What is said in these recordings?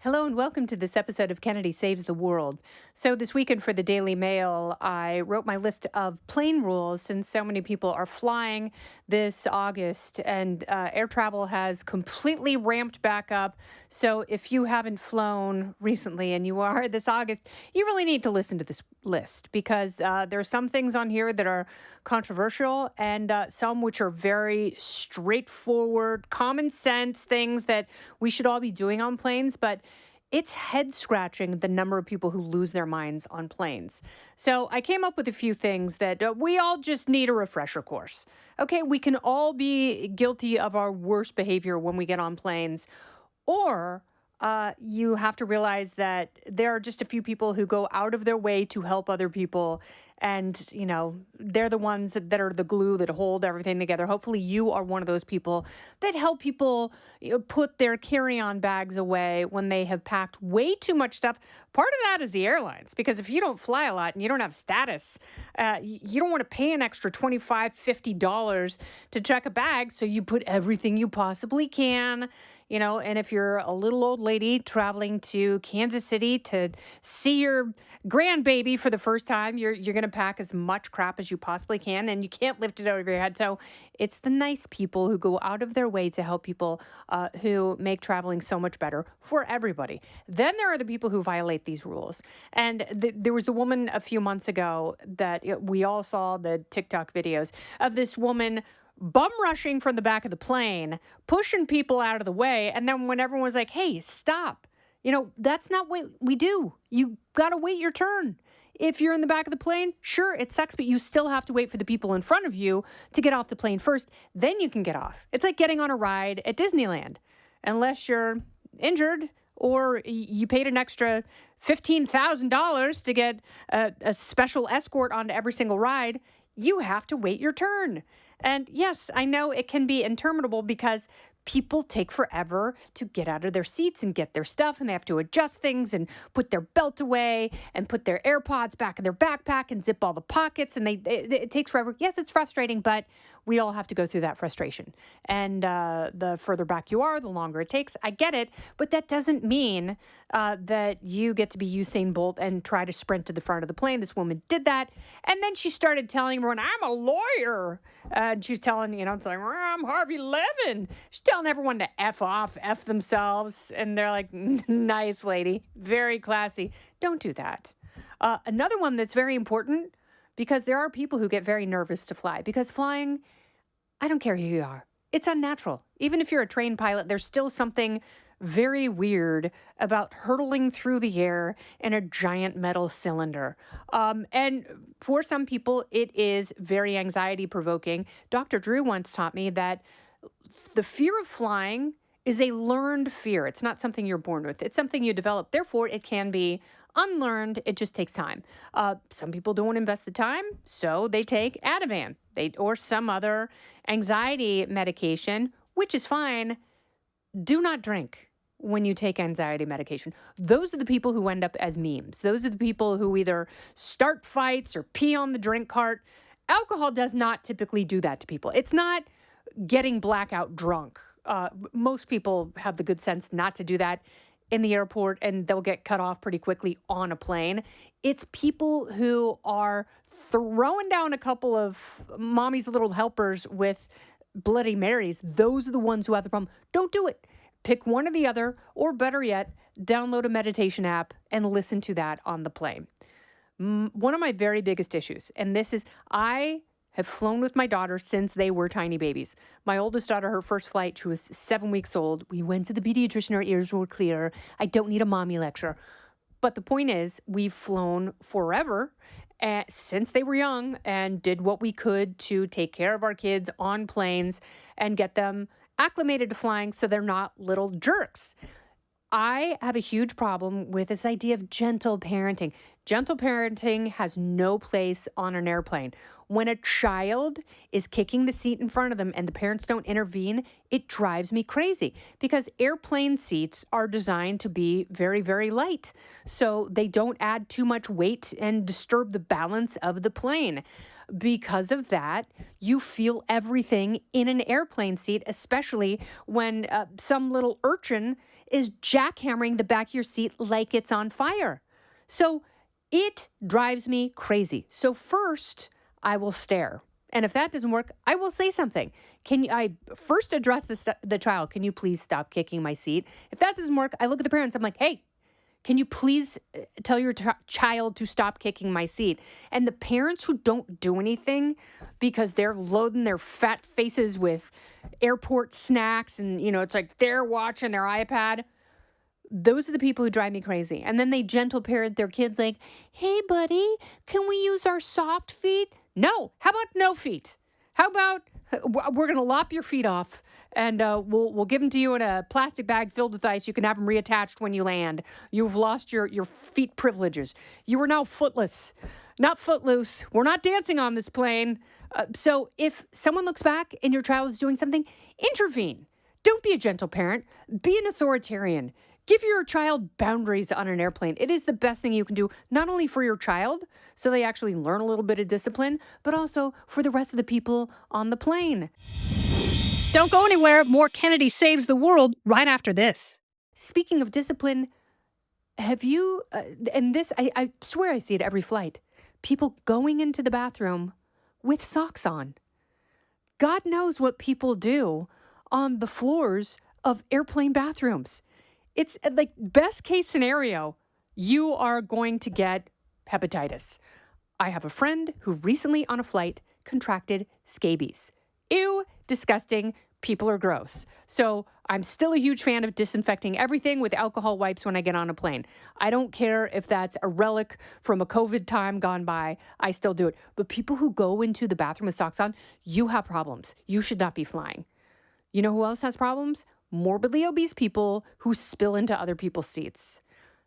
Hello and welcome to this episode of Kennedy Saves the World. So, this weekend for the Daily Mail, I wrote my list of plane rules since so many people are flying this August and air travel has completely ramped back up. So, if you haven't flown recently and you are this August, you really need to listen to this list because there are some things on here that are controversial and some which are very straightforward, common sense things that we should all be doing on planes. But it's head scratching the number of people who lose their minds on planes. So I came up with a few things that we all just need a refresher course. Okay, we can all be guilty of our worst behavior when we get on planes, or you have to realize that there are just a few people who go out of their way to help other people. And, they're the ones that are the glue that hold everything together. Hopefully you are one of those people that help people put their carry-on bags away when they have packed way too much stuff. Part of that is the airlines, because if you don't fly a lot and you don't have status, you don't want to pay an extra $25, $50 to check a bag. So you put everything you possibly can. And if you're a little old lady traveling to Kansas City to see your grandbaby for the first time, you're going to pack as much crap as you possibly can, and you can't lift it over your head. So it's the nice people who go out of their way to help people who make traveling so much better for everybody. Then there are the people who violate these rules. And there was the woman a few months ago that we all saw the TikTok videos of this woman bum rushing from the back of the plane, pushing people out of the way. And then when everyone was like, hey, stop, that's not what we do. You got to wait your turn. If you're in the back of the plane, sure, it sucks, but you still have to wait for the people in front of you to get off the plane first. Then you can get off. It's like getting on a ride at Disneyland. Unless you're injured or you paid an extra $15,000 to get a special escort onto every single ride, you have to wait your turn. And yes, I know it can be interminable because people take forever to get out of their seats and get their stuff, and they have to adjust things and put their belt away and put their AirPods back in their backpack and zip all the pockets, and it takes forever. Yes, it's frustrating, but we all have to go through that frustration. And the further back you are, the longer it takes. I get it, but that doesn't mean that you get to be Usain Bolt and try to sprint to the front of the plane. This woman did that, and then she started telling everyone, I'm a lawyer. And she's telling, it's like, I'm Harvey Levin. She's telling everyone to F off, F themselves. And they're like, nice lady, very classy. Don't do that. Another one that's very important, because there are people who get very nervous to fly, because flying, I don't care who you are, it's unnatural. Even if you're a trained pilot, there's still something very weird about hurtling through the air in a giant metal cylinder. And for some people, it is very anxiety provoking. Dr. Drew once taught me that the fear of flying is a learned fear. It's not something you're born with. It's something you develop. Therefore, it can be unlearned. It just takes time. Some people don't want to invest the time, so they take Ativan or some other anxiety medication, which is fine. Do not drink when you take anxiety medication. Those are the people who end up as memes. Those are the people who either start fights or pee on the drink cart. Alcohol does not typically do that to people. It's not getting blackout drunk. Most people have the good sense not to do that in the airport, and they'll get cut off pretty quickly on a plane. It's people who are throwing down a couple of mommy's little helpers with Bloody Marys. Those are the ones who have the problem. Don't do it. Pick one or the other, or better yet, download a meditation app and listen to that on the plane. One of my very biggest issues, and this is, I have flown with my daughter since they were tiny babies. My oldest daughter, her first flight, she was 7 weeks old. We went to the pediatrician, our ears were clear. I don't need a mommy lecture. But the point is, we've flown forever since they were young and did what we could to take care of our kids on planes and get them acclimated to flying so they're not little jerks. I have a huge problem with this idea of gentle parenting. Gentle parenting has no place on an airplane. When a child is kicking the seat in front of them and the parents don't intervene, it drives me crazy because airplane seats are designed to be very, very light. So they don't add too much weight and disturb the balance of the plane. Because of that, you feel everything in an airplane seat, especially when some little urchin is jackhammering the back of your seat like it's on fire. So it drives me crazy. So first, I will stare. And if that doesn't work, I will say something. I first address the child? Can you please stop kicking my seat? If that doesn't work, I look at the parents. I'm like, hey, can you please tell your child to stop kicking my seat? And the parents who don't do anything because they're loading their fat faces with airport snacks and, it's like they're watching their iPad. Those are the people who drive me crazy. And then they gentle parent their kids like, hey, buddy, can we use our soft feet? No. How about no feet? How about we're going to lop your feet off and we'll give them to you in a plastic bag filled with ice. You can have them reattached when you land. You've lost your feet privileges. You are now footless, not footloose. We're not dancing on this plane. So if someone looks back and your child is doing something, intervene. Don't be a gentle parent. Be an authoritarian. Give your child boundaries on an airplane. It is the best thing you can do, not only for your child, so they actually learn a little bit of discipline, but also for the rest of the people on the plane. Don't go anywhere. More Kennedy Saves the World right after this. Speaking of discipline, have you, and this, I swear I see it every flight, people going into the bathroom with socks on. God knows what people do on the floors of airplane bathrooms. It's like best case scenario, you are going to get hepatitis. I have a friend who recently on a flight contracted scabies. Ew, disgusting. People are gross. So I'm still a huge fan of disinfecting everything with alcohol wipes when I get on a plane. I don't care if that's a relic from a COVID time gone by. I still do it. But people who go into the bathroom with socks on, you have problems. You should not be flying. You know who else has problems? Morbidly obese people who spill into other people's seats.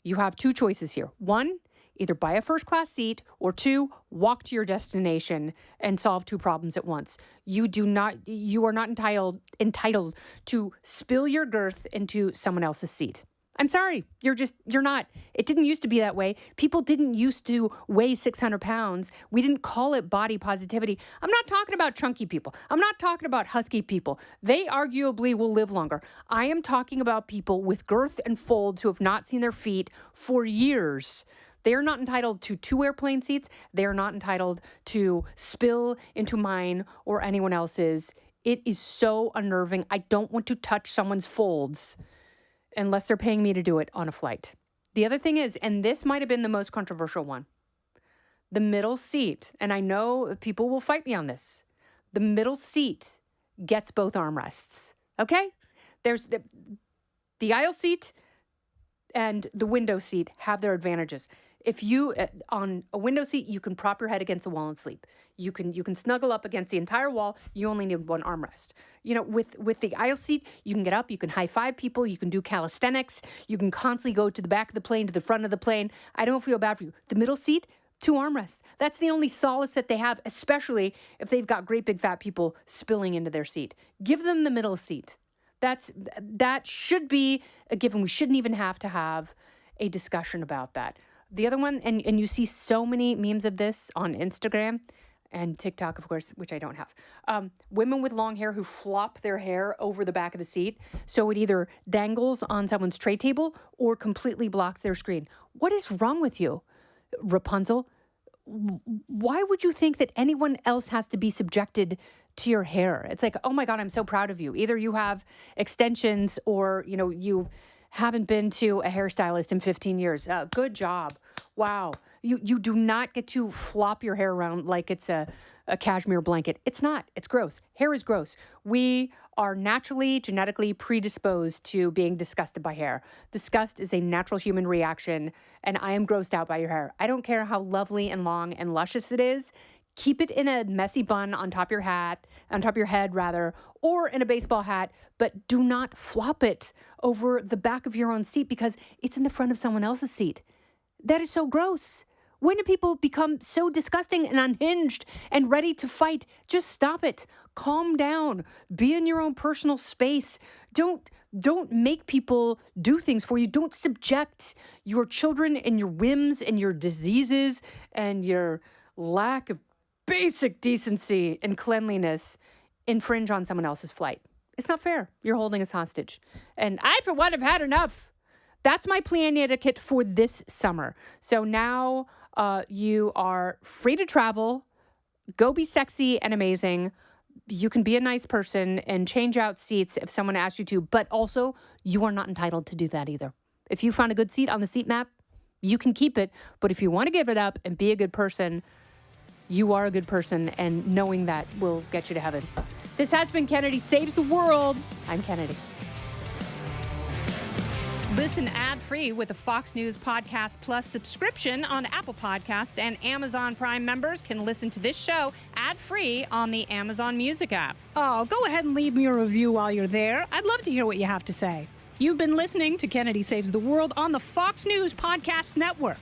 You have two choices here. One, either buy a first-class seat, or two, walk to your destination and solve two problems at once. You are not entitled to spill your girth into someone else's seat. I'm sorry, you're not. It didn't used to be that way. People didn't used to weigh 600 pounds. We didn't call it body positivity. I'm not talking about chunky people. I'm not talking about husky people. They arguably will live longer. I am talking about people with girth and folds who have not seen their feet for years. They are not entitled to two airplane seats. They are not entitled to spill into mine or anyone else's. It is so unnerving. I don't want to touch someone's folds unless they're paying me to do it on a flight. The other thing is, and this might have been the most controversial one, the middle seat, and I know people will fight me on this, the middle seat gets both armrests, okay? There's the aisle seat and the window seat have their advantages. If you, on a window seat, you can prop your head against the wall and sleep. You can snuggle up against the entire wall. You only need one armrest. With the aisle seat, you can get up, you can high five people, you can do calisthenics, you can constantly go to the back of the plane, to the front of the plane. I don't feel bad for you. The middle seat, two armrests. That's the only solace that they have, especially if they've got great big fat people spilling into their seat. Give them the middle seat. That should be a given. We shouldn't even have to have a discussion about that. The other one, and you see so many memes of this on Instagram and TikTok, of course, which I don't have. Women with long hair who flop their hair over the back of the seat, so it either dangles on someone's tray table or completely blocks their screen. What is wrong with you, Rapunzel? Why would you think that anyone else has to be subjected to your hair? It's like, oh my God, I'm so proud of you. Either you have extensions or, you haven't been to a hairstylist in 15 years. Good job. Wow. You do not get to flop your hair around like it's a cashmere blanket. It's not. It's gross. Hair is gross. We are naturally, genetically predisposed to being disgusted by hair. Disgust is a natural human reaction, and I am grossed out by your hair. I don't care how lovely and long and luscious it is. Keep it in a messy bun on top of your head, or in a baseball hat, but do not flop it over the back of your own seat because it's in the front of someone else's seat. That is so gross. When do people become so disgusting and unhinged and ready to fight? Just stop it. Calm down. Be in your own personal space. Don't make people do things for you. Don't subject your children and your whims and your diseases and your lack of basic decency and cleanliness infringe on someone else's flight. It's not fair. You're holding us hostage. And I, for one, have had enough. That's my plane etiquette for this summer. So now you are free to travel. Go be sexy and amazing. You can be a nice person and change out seats if someone asks you to. But also, you are not entitled to do that either. If you found a good seat on the seat map, you can keep it. But if you want to give it up and be a good person, you are a good person. And knowing that will get you to heaven. This has been Kennedy Saves the World. I'm Kennedy. Listen ad-free with a Fox News Podcast Plus subscription on Apple Podcasts, and Amazon Prime members can listen to this show ad-free on the Amazon Music app. Oh, go ahead and leave me a review while you're there. I'd love to hear what you have to say. You've been listening to Kennedy Saves the World on the Fox News Podcast Network.